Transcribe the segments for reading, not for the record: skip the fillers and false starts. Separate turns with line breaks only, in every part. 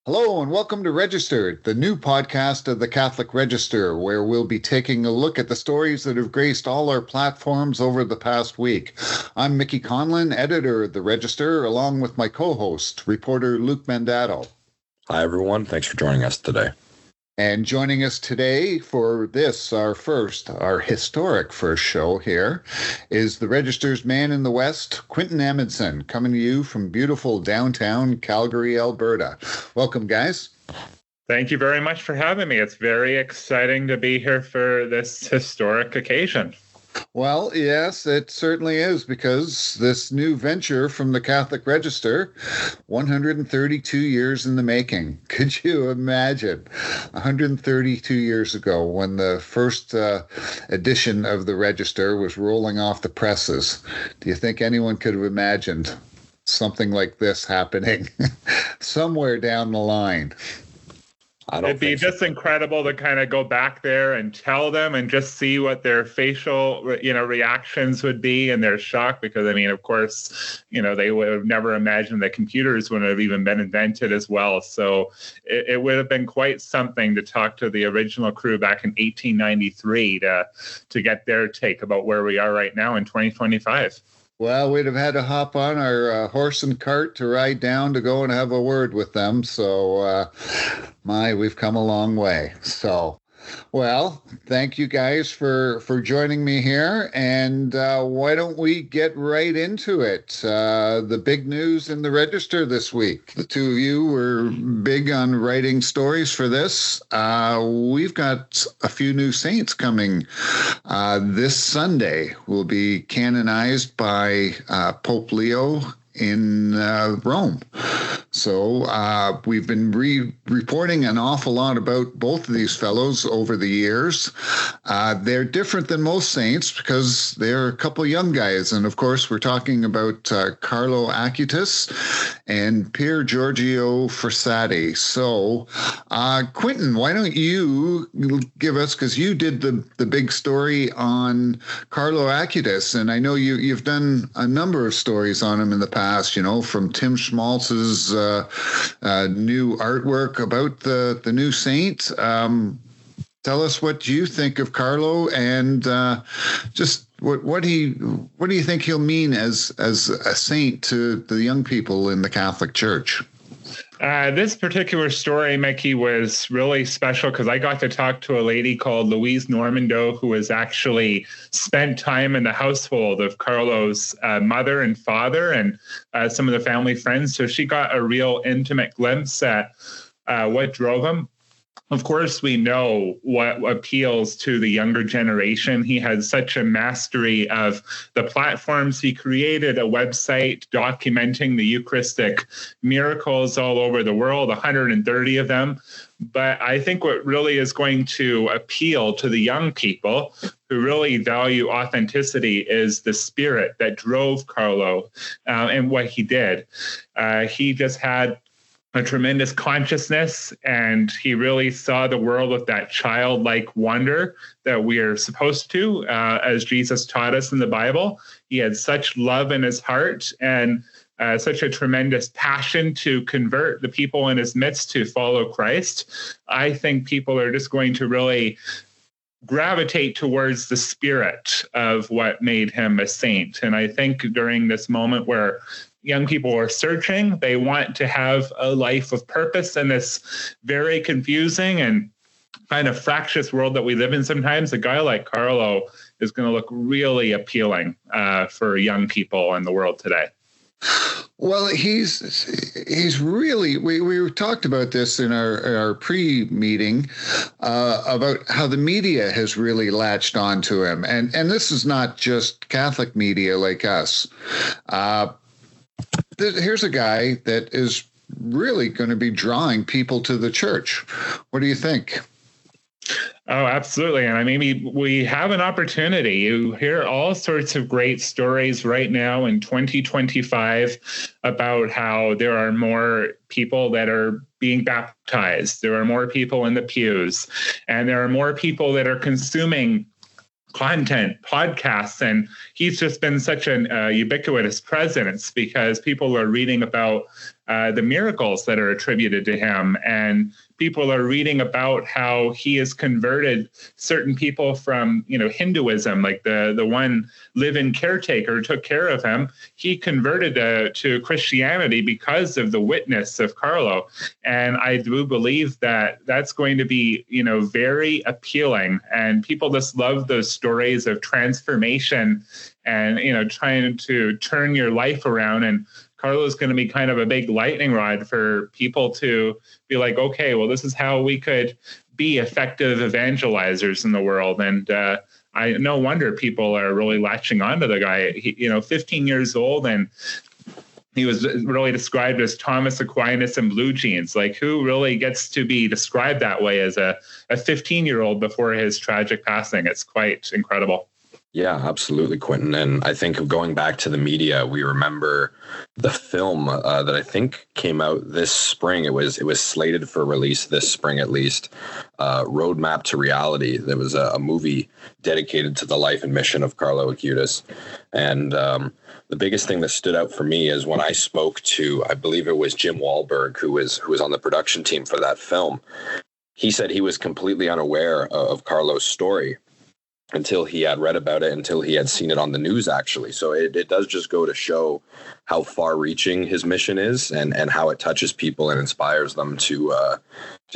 Hello and welcome to Registered, the new podcast of the Catholic Register, where we'll be taking a look at the stories that have graced all our platforms over the past week. I'm Mickey Conlon, editor of the Register, along with my co-host, reporter Luke Mandato.
Hi, everyone. Thanks for joining us today.
And joining us today for this, our historic first show here, is the Register's man in the West, Quinton and Amundson, coming to you from beautiful downtown Calgary, Alberta. Welcome, guys.
Thank you very much for having me. It's very exciting to be here for this historic occasion.
Well, yes, it certainly is, because this new venture from the Catholic Register, 132 years in the making. Could you imagine 132 years ago when the first edition of the Register was rolling off the presses? Do you think anyone could have imagined something like this happening somewhere down the line?
It'd be just incredible to kind of go back there and tell them and just see what their facial, reactions would be and their shock. Because, of course, they would have never imagined that computers would have even been invented as well. So it would have been quite something to talk to the original crew back in 1893 to get their take about where we are right now in 2025.
Well, we'd have had to hop on our horse and cart to ride down to go and have a word with them. So, we've come a long way. So, well, thank you guys for joining me here. And why don't we get right into it? The big news in the Register this week. The two of you were big on writing stories for this. We've got a few new saints coming. This Sunday will be canonized by Pope Leo in Rome. So we've been reporting an awful lot about both of these fellows over the years. They're different than most saints because they're a couple young guys. And of course, we're talking about Carlo Acutis and Pier Giorgio Frassati. So Quinton, why don't you give us, because you did the big story on Carlo Acutis, and I know you've done a number of stories on him in the past, from Tim Schmaltz's new artwork about the new saint. Tell us what you think of Carlo, and just what do you think he'll mean as a saint to the young people in the Catholic Church?
This particular story, Mickey, was really special because I got to talk to a lady called Louise Normando, who has actually spent time in the household of Carlo's mother and father and some of the family friends. So she got a real intimate glimpse at what drove him. Of course, we know what appeals to the younger generation. He had such a mastery of the platforms. He created a website documenting the Eucharistic miracles all over the world, 130 of them. But I think what really is going to appeal to the young people who really value authenticity is the spirit that drove Carlo and what he did. He just had a tremendous consciousness, and he really saw the world with that childlike wonder that we are supposed to, as Jesus taught us in the Bible. He had such love in his heart and such a tremendous passion to convert the people in his midst to follow Christ. I think people are just going to really gravitate towards the spirit of what made him a saint. And I think during this moment where young people are searching, they want to have a life of purpose in this very confusing and kind of fractious world that we live in sometimes. A guy like Carlo is going to look really appealing for young people in the world today.
Well, he's really, we talked about this in our pre-meeting about how the media has really latched onto him. And this is not just Catholic media like us. Here's a guy that is really going to be drawing people to the church. What do you think?
Oh, absolutely. And we have an opportunity. You hear all sorts of great stories right now in 2025 about how there are more people that are being baptized. There are more people in the pews, and there are more people that are consuming content, podcasts, and he's just been such an ubiquitous presence because people are reading about the miracles that are attributed to him. And people are reading about how he has converted certain people from, Hinduism, like the one live-in caretaker who took care of him. He converted to Christianity because of the witness of Carlo. And I do believe that that's going to be, very appealing. And people just love those stories of transformation and, trying to turn your life around. And Carlo's going to be kind of a big lightning rod for people to be like, okay, well, this is how we could be effective evangelizers in the world. And no wonder people are really latching onto the guy. He, 15 years old, and he was really described as Thomas Aquinas in blue jeans. Like, who really gets to be described that way as a 15-year-old before his tragic passing? It's quite incredible.
Yeah, absolutely, Quinton. And I think of going back to the media, we remember the film that I think came out this spring. It was slated for release this spring, at least. Roadmap to Reality. There was a movie dedicated to the life and mission of Carlo Acutis. And the biggest thing that stood out for me is when I spoke to, I believe it was Jim Wahlberg, who was on the production team for that film. He said he was completely unaware of Carlo's story until he had read about it, until he had seen it on the news, actually. So it does just go to show how far-reaching his mission is and how it touches people and inspires them to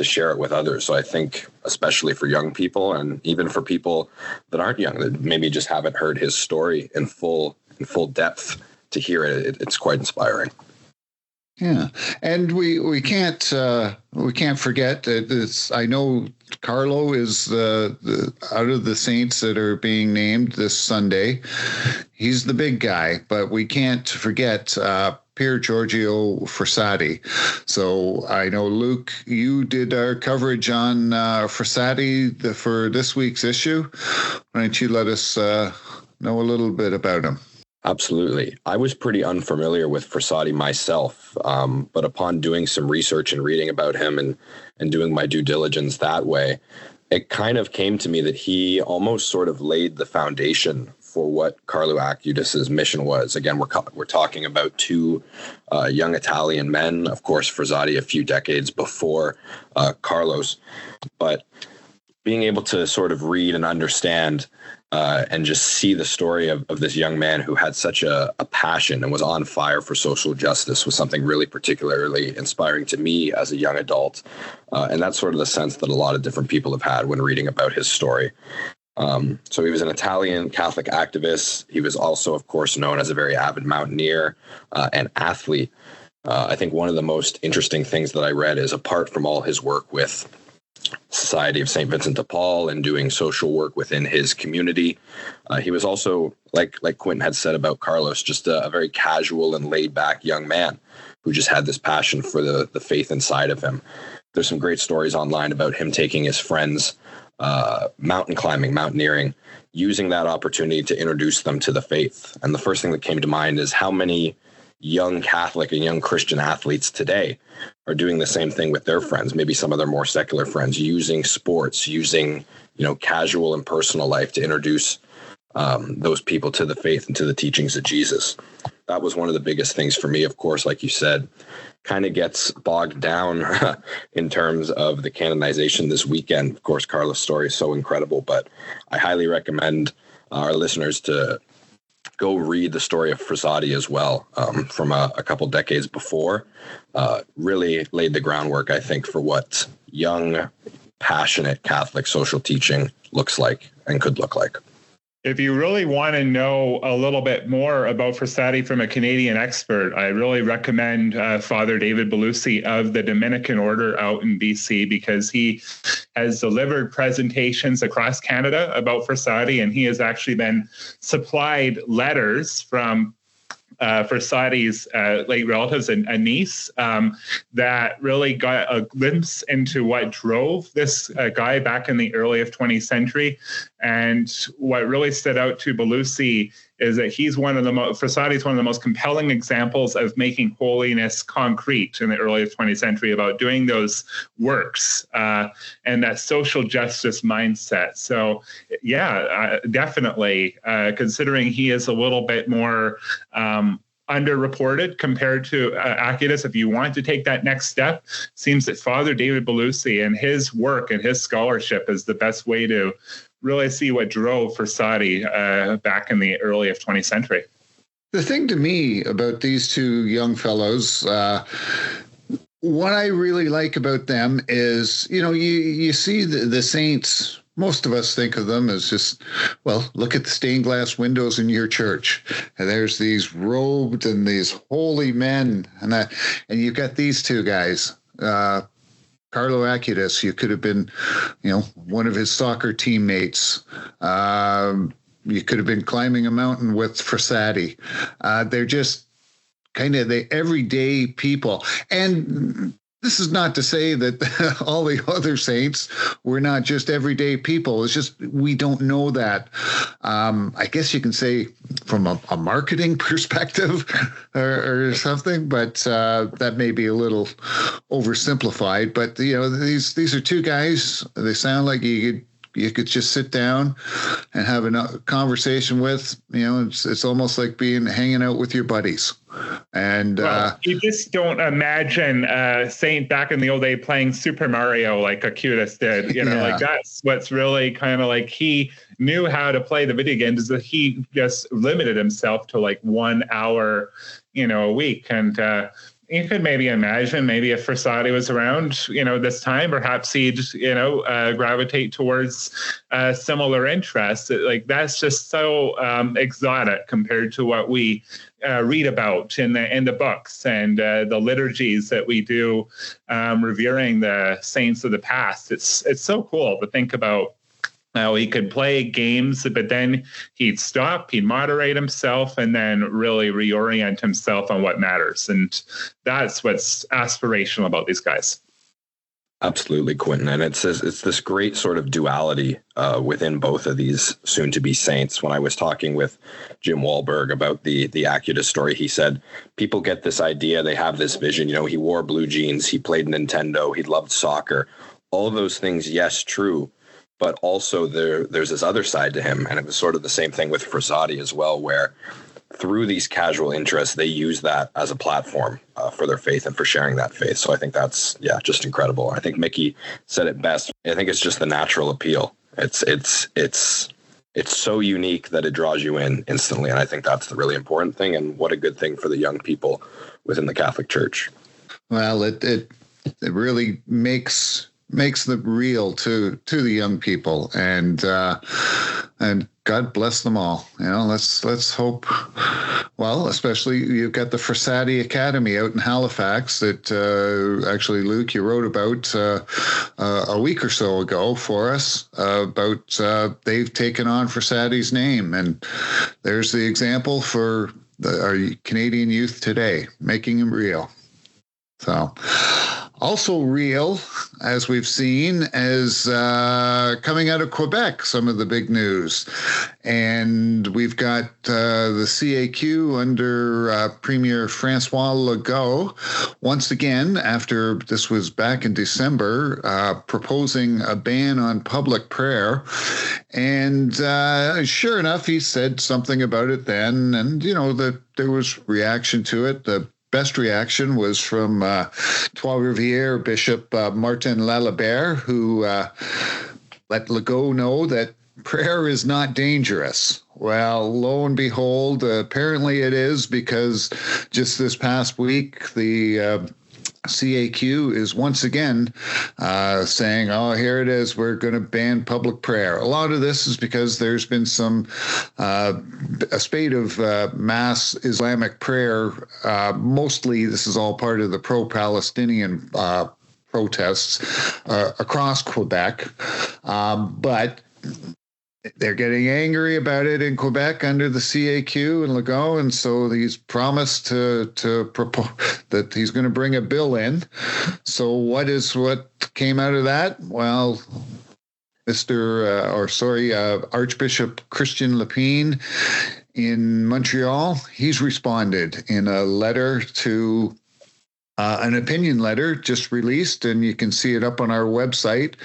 share it with others. So I think, especially for young people and even for people that aren't young, that maybe just haven't heard his story in full depth, to hear it, it's quite inspiring.
Yeah, and we can't forget that I know Carlo is out of the saints that are being named this Sunday. He's the big guy, but we can't forget Pier Giorgio Frassati. So I know, Luke, you did our coverage on Frassati for this week's issue. Why don't you let us know a little bit about him?
Absolutely. I was pretty unfamiliar with Frassati myself, but upon doing some research and reading about him and doing my due diligence that way, it kind of came to me that he almost sort of laid the foundation for what Carlo Acutis' mission was. Again, we're talking about two young Italian men, of course, Frassati a few decades before Carlos, but being able to sort of read and understand and just see the story of this young man who had such a passion and was on fire for social justice was something really particularly inspiring to me as a young adult. And that's sort of the sense that a lot of different people have had when reading about his story. So he was an Italian Catholic activist. He was also, of course, known as a very avid mountaineer and athlete. I think one of the most interesting things that I read is, apart from all his work with Society of St. Vincent de Paul and doing social work within his community, he was also, like Quinton had said about Carlos, just a very casual and laid-back young man who just had this passion for the faith inside of him. There's some great stories online about him taking his friends mountain climbing, mountaineering, using that opportunity to introduce them to the faith. And the first thing that came to mind is how many young Catholic and young Christian athletes today are doing the same thing with their friends, maybe some of their more secular friends, using sports, using, casual and personal life to introduce those people to the faith and to the teachings of Jesus. That was one of the biggest things for me, of course, like you said, kind of gets bogged down in terms of the canonization this weekend. Of course, Carlo's story is so incredible, but I highly recommend our listeners to go read the story of Frassati as well, from a couple decades before. Really laid the groundwork, I think, for what young, passionate Catholic social teaching looks like and could look like.
If you really want to know a little bit more about Frassati from a Canadian expert, I really recommend Father David Belusi of the Dominican Order out in BC, because he has delivered presentations across Canada about Frassati, and he has actually been supplied letters from Frassati's late relatives and a niece that really got a glimpse into what drove this guy back in the early 20th century. And what really stood out to Belusi is that Frassati is one of the most compelling examples of making holiness concrete in the early 20th century, about doing those works and that social justice mindset. So, yeah, definitely, considering he is a little bit more underreported compared to Acutis. If you want to take that next step, seems that Father David Belusi and his work and his scholarship is the best way to really see what drove Frassati back in the early of 20th century.
The thing to me about these two young fellows, what I really like about them is, you see the saints. Most of us think of them as just, well, look at the stained glass windows in your church. And there's these robed and these holy men. And you've got these two guys, Carlo Acutis. You could have been, one of his soccer teammates. You could have been climbing a mountain with Frassati. They're just kind of the everyday people. And this is not to say that all the other saints were not just everyday people. It's just we don't know that. I guess you can say from a marketing perspective or something, but that may be a little oversimplified. But these are two guys. They sound like you could just sit down and have a conversation with. It's almost like hanging out with your buddies. And
you just don't imagine Saint back in the old day playing Super Mario like Acutis did. Like that's what's really kind of like he knew how to play the video games. Is that he just limited himself to like 1 hour, a week. And you could maybe imagine maybe if Frassati was around, this time, perhaps he'd, gravitate towards similar interests. Like that's just so exotic compared to what we read about in the books and the liturgies that we do, revering the saints of the past. It's so cool to think about. He could play games, but then he'd stop, he'd moderate himself, and then really reorient himself on what matters. And that's what's aspirational about these guys.
Absolutely, Quinton. And it's this great sort of duality within both of these soon-to-be saints. When I was talking with Jim Wahlberg about the Acutis story, he said, people get this idea, they have this vision, he wore blue jeans, he played Nintendo, he loved soccer. All of those things, yes, true. But also there's this other side to him. And it was sort of the same thing with Frassati as well, where through these casual interests, they use that as a platform for their faith and for sharing that faith. So I think that's, just incredible. I think Mickey said it best. I think it's just the natural appeal. It's so unique that it draws you in instantly. And I think that's the really important thing. And what a good thing for the young people within the Catholic Church. Well,
it really makes them real to the young people, and God bless them all. Let's hope. Well, especially you've got the Frassati Academy out in Halifax that actually, Luke, you wrote about a week or so ago for us about they've taken on Frassati's name, and there's the example for our Canadian youth today, making him real. So. Also real, as we've seen, as coming out of Quebec, some of the big news. And we've got the CAQ under Premier François Legault, once again, after this was back in December, proposing a ban on public prayer. And sure enough, he said something about it then, and, that there was reaction to it. The best reaction was from Trois-Rivières Bishop Martin Lalibert, who let Legault know that prayer is not dangerous. Well, lo and behold, apparently it is, because just this past week, the CAQ is once again saying, here it is, we're going to ban public prayer. A lot of this is because there's been a spate of mass Islamic prayer. Mostly this is all part of the pro-Palestinian protests across Quebec. But they're getting angry about it in Quebec under the CAQ and Legault, and so he's promised to propose that he's going to bring a bill in. So what came out of that? Well, Archbishop Christian Lepine in Montreal, he's responded in a letter to an opinion letter just released, and you can see it up on our website.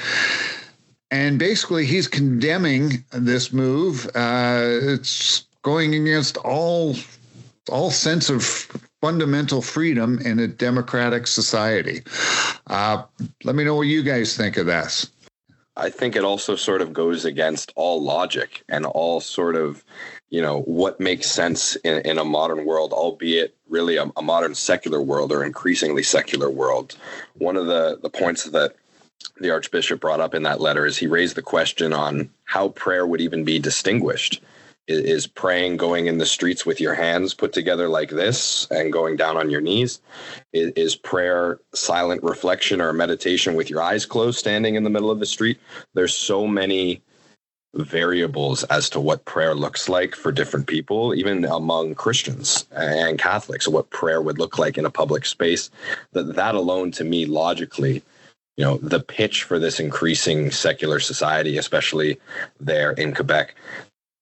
And basically, he's condemning this move. It's going against all all sense of fundamental freedom in a democratic society. Let me know what you guys think of this.
I think it also sort of goes against all logic and all sort of, what makes sense in a modern world, albeit really a modern secular world or increasingly secular world. One of the points that the Archbishop brought up in that letter is he raised the question on how prayer would even be distinguished. Is praying going in the streets with your hands put together like this and going down on your knees? Is prayer silent reflection or meditation with your eyes closed, standing in the middle of the street? There's so many variables as to what prayer looks like for different people, even among Christians and Catholics, what prayer would look like in a public space. That alone, to me, logically, the pitch for this increasing secular society, especially there in Quebec,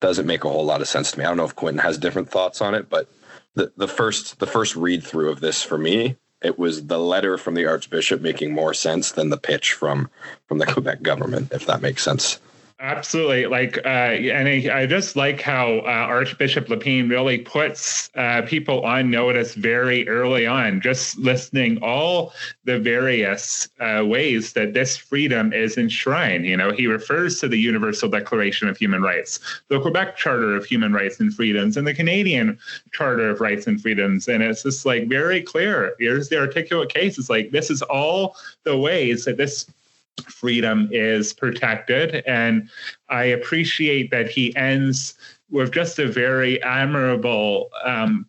doesn't make a whole lot of sense to me. I don't know if Quinton has different thoughts on it, but the first read through of this for me, it was the letter from the Archbishop making more sense than the pitch from the Quebec government, if that makes sense.
Absolutely. And I just like how Archbishop Lapine really puts people on notice very early on, just listening all the various ways that this freedom is enshrined. He refers to the Universal Declaration of Human Rights, the Quebec Charter of Human Rights and Freedoms, and the Canadian Charter of Rights and Freedoms. And it's just very clear. Here's the articulate case. It's this is all the ways that this freedom is protected. And I appreciate that he ends with just a very admirable,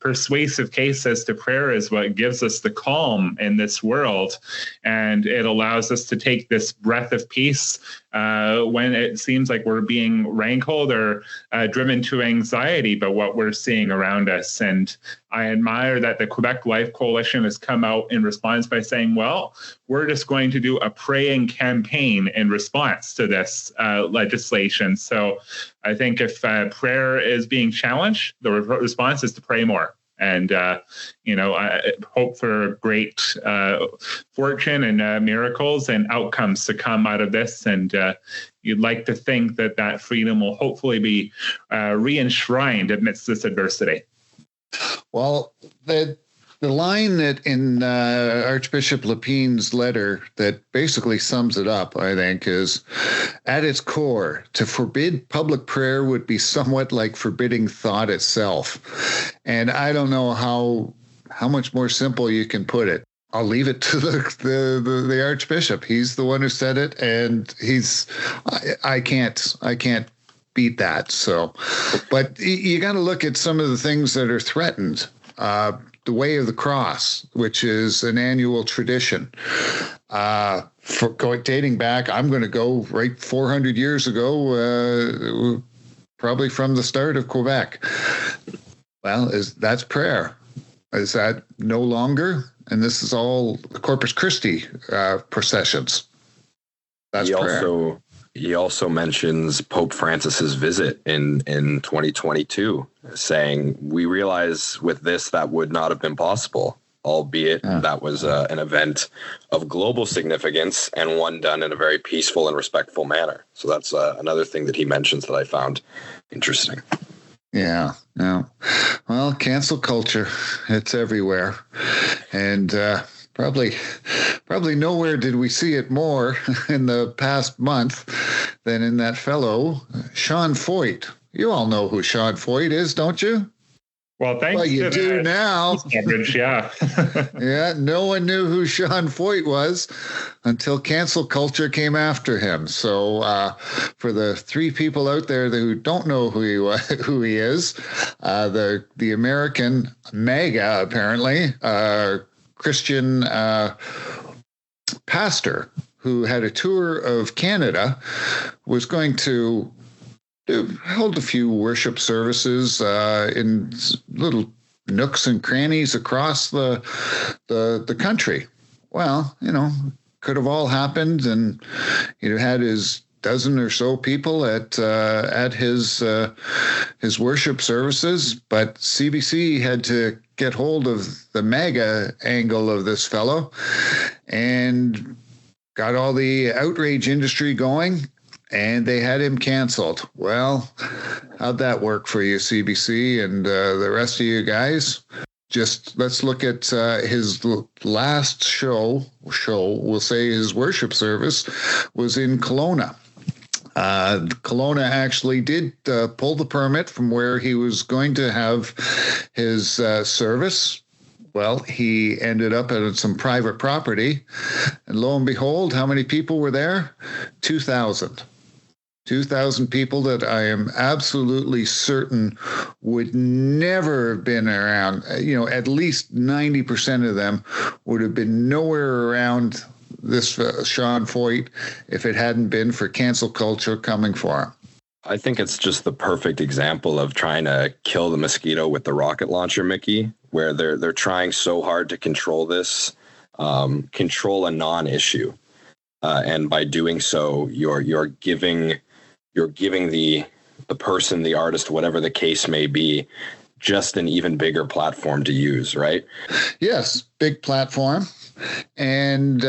persuasive case as to prayer is what gives us the calm in this world. And it allows us to take this breath of peace when it seems like we're being rankled or driven to anxiety by what we're seeing around us. And I admire that the Quebec Life Coalition has come out in response by saying, well, we're just going to do a praying campaign in response to this legislation. So I think if prayer is being challenged, the response is to pray more. And, I hope for great fortune and miracles and outcomes to come out of this. And you'd like to think that freedom will hopefully be re-enshrined amidst this adversity.
Well, the line that in Archbishop Lapine's letter that basically sums it up, I think, is at its core, to forbid public prayer would be somewhat like forbidding thought itself. And I don't know how much more simple you can put it. I'll leave it to the Archbishop. He's the one who said it, and I can't beat that. So, but you got to look at some of the things that are threatened. The Way of the Cross, which is an annual tradition, dating back, I'm going to go right 400 years ago, probably from the start of Quebec. Well, that's prayer. Is that no longer? And this is all Corpus Christi processions. That's prayer.
He also mentions Pope Francis's visit in 2022, saying, we realize with this that would not have been possible, albeit that was an event of global significance and one done in a very peaceful and respectful manner. So that's another thing that he mentions that I found interesting.
Yeah. Well, cancel culture, it's everywhere. And probably nowhere did we see it more in the past month than in that fellow, Sean Feucht. You all know who Sean Feucht is, don't you?
Well, thanks
well, you
to
do now.
Coverage, yeah.
Yeah, no one knew who Sean Feucht was until cancel culture came after him. So for the three people out there who don't know who he is, the American MAGA, apparently, Christian pastor who had a tour of Canada, was going to held a few worship services in little nooks and crannies across the country. Well, could have all happened, and had his dozen or so people at his worship services, but CBC had to get hold of the MAGA angle of this fellow and got all the outrage industry going. and they had him canceled. Well, how'd that work for you, CBC and the rest of you guys? Just let's look at his last show, we'll say his worship service, was in Kelowna. Kelowna actually did pull the permit from where he was going to have his service. Well, he ended up at some private property, and lo and behold, how many people were there? 2,000. 2,000 people that I am absolutely certain would never have been around. At least 90% of them would have been nowhere around this Sean Feucht if it hadn't been for cancel culture coming for him.
I think it's just the perfect example of trying to kill the mosquito with the rocket launcher, Mickey, where they're trying so hard to control this, control a non-issue, and by doing so, you're giving the person, the artist, whatever the case may be, just an even bigger platform to use, right?
Yes, big platform. And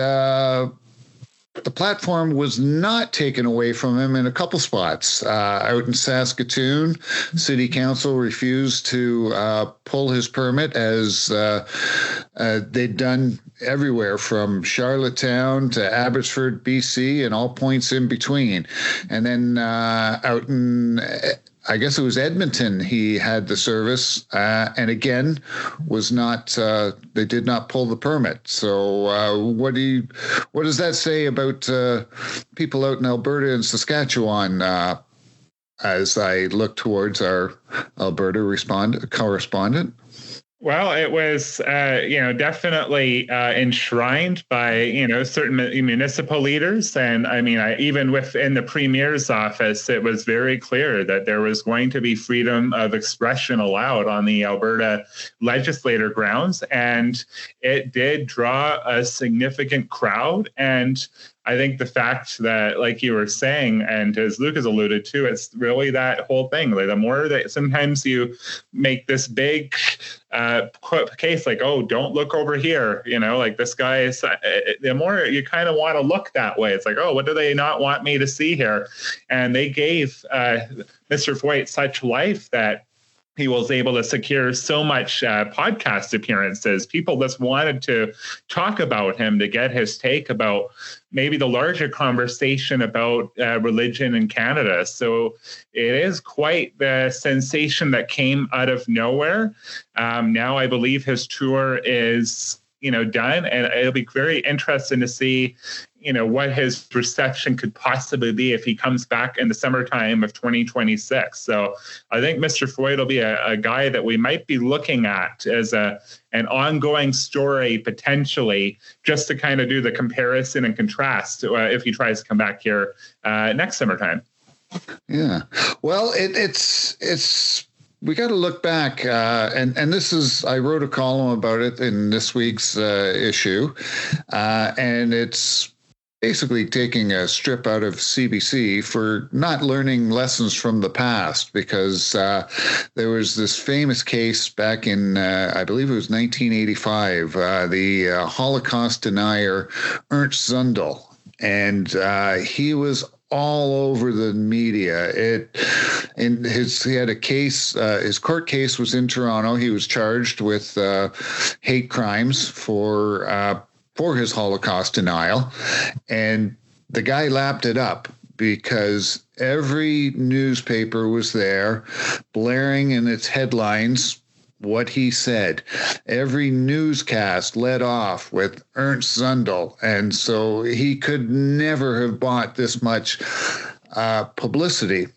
the platform was not taken away from him in a couple spots. Out in Saskatoon, City Council refused to pull his permit, as they'd done everywhere from Charlottetown to Abbotsford, BC, and all points in between. And then out in, I guess it was Edmonton, he had the service, and again was not. They did not pull the permit. So what does that say about people out in Alberta and Saskatchewan? As I look towards our Alberta correspondent.
Well, it was, definitely enshrined by, certain municipal leaders. And I mean, even within the Premier's office, it was very clear that there was going to be freedom of expression allowed on the Alberta legislator grounds. And it did draw a significant crowd. And I think the fact that, like you were saying, and as Luke has alluded to, it's really that whole thing. Like the more that sometimes you make this big case, like, oh, don't look over here, like this guy is, the more you kind of want to look that way. It's like, oh, what do they not want me to see here? And they gave Mr. Feucht such life that he was able to secure so much podcast appearances. People just wanted to talk about him, to get his take about maybe the larger conversation about religion in Canada. So it is quite the sensation that came out of nowhere. Now I believe his tour is, done, and it'll be very interesting to see, what his reception could possibly be if he comes back in the summertime of 2026. So I think Mr. Feucht will be a guy that we might be looking at as an ongoing story, potentially, just to kind of do the comparison and contrast if he tries to come back here next summertime.
Yeah. Well, it's we got to look back, and this is, I wrote a column about it in this week's issue, and it's basically taking a strip out of CBC for not learning lessons from the past, because there was this famous case back in, I believe it was 1985, the Holocaust denier Ernst Zundel, and he was all over the media. He had a case. His court case was in Toronto. He was charged with hate crimes for his Holocaust denial, and the guy lapped it up because every newspaper was there, blaring in its headlines what he said. Every newscast led off with Ernst Zundel, and so he could never have bought this much publicity.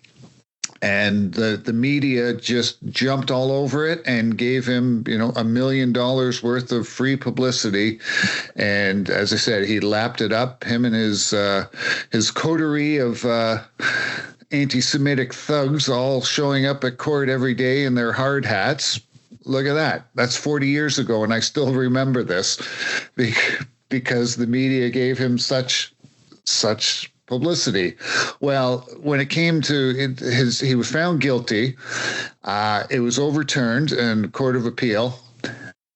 And the media just jumped all over it and gave him, $1 million worth of free publicity. And as I said, he lapped it up. Him and his coterie of anti-Semitic thugs all showing up at court every day in their hard hats. Look at that. That's 40 years ago, and I still remember this because the media gave him such publicity. Well, when it came to he was found guilty. It was overturned in the Court of Appeal.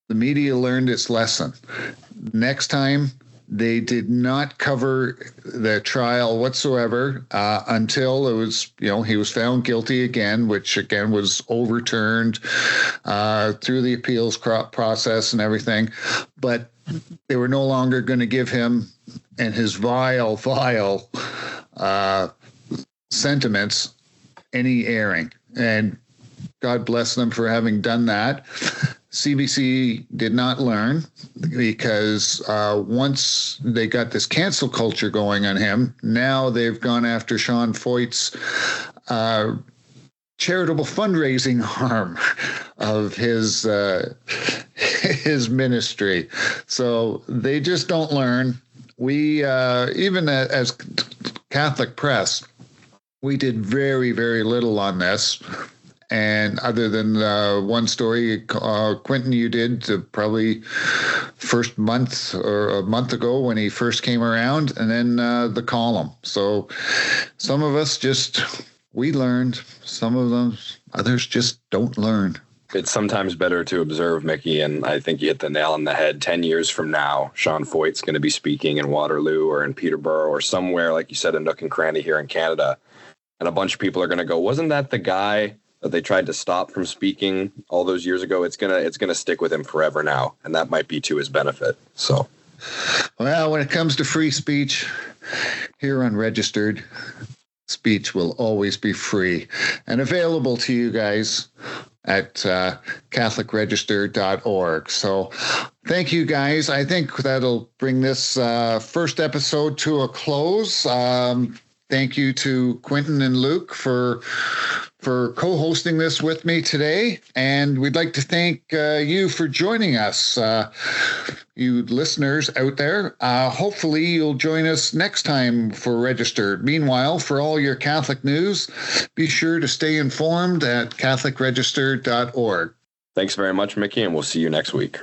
The media learned its lesson. Next time, They did not cover the trial whatsoever until it was, he was found guilty again, which again was overturned through the appeals process and everything. But they were no longer going to give him and his vile sentiments any airing. And God bless them for having done that. CBC did not learn, because once they got this cancel culture going on him, now they've gone after Sean Feucht's charitable fundraising arm of his ministry. So they just don't learn. We, even as Catholic press, we did very, very little on this. And other than one story, Quinton, you did probably first month or a month ago when he first came around, and then the column. So some of us we learned. Some of them, others just don't learn.
It's sometimes better to observe, Mickey, and I think you hit the nail on the head. 10 years from now, Sean Feucht's going to be speaking in Waterloo or in Peterborough or somewhere, like you said, a nook and cranny here in Canada. And a bunch of people are going to go, wasn't that the guy that they tried to stop from speaking all those years ago? It's gonna stick with him forever now, and that might be to his benefit. So,
well, when it comes to free speech, here on Registered, speech will always be free and available to you guys at catholicregister.org. So thank you, guys. I think that'll bring this first episode to a close. Thank you to Quinton and Luke for co-hosting this with me today. And we'd like to thank you for joining us, you listeners out there. Hopefully you'll join us next time for Registered. Meanwhile, for all your Catholic news, be sure to stay informed at catholicregister.org.
Thanks very much, Mickey, and we'll see you next week.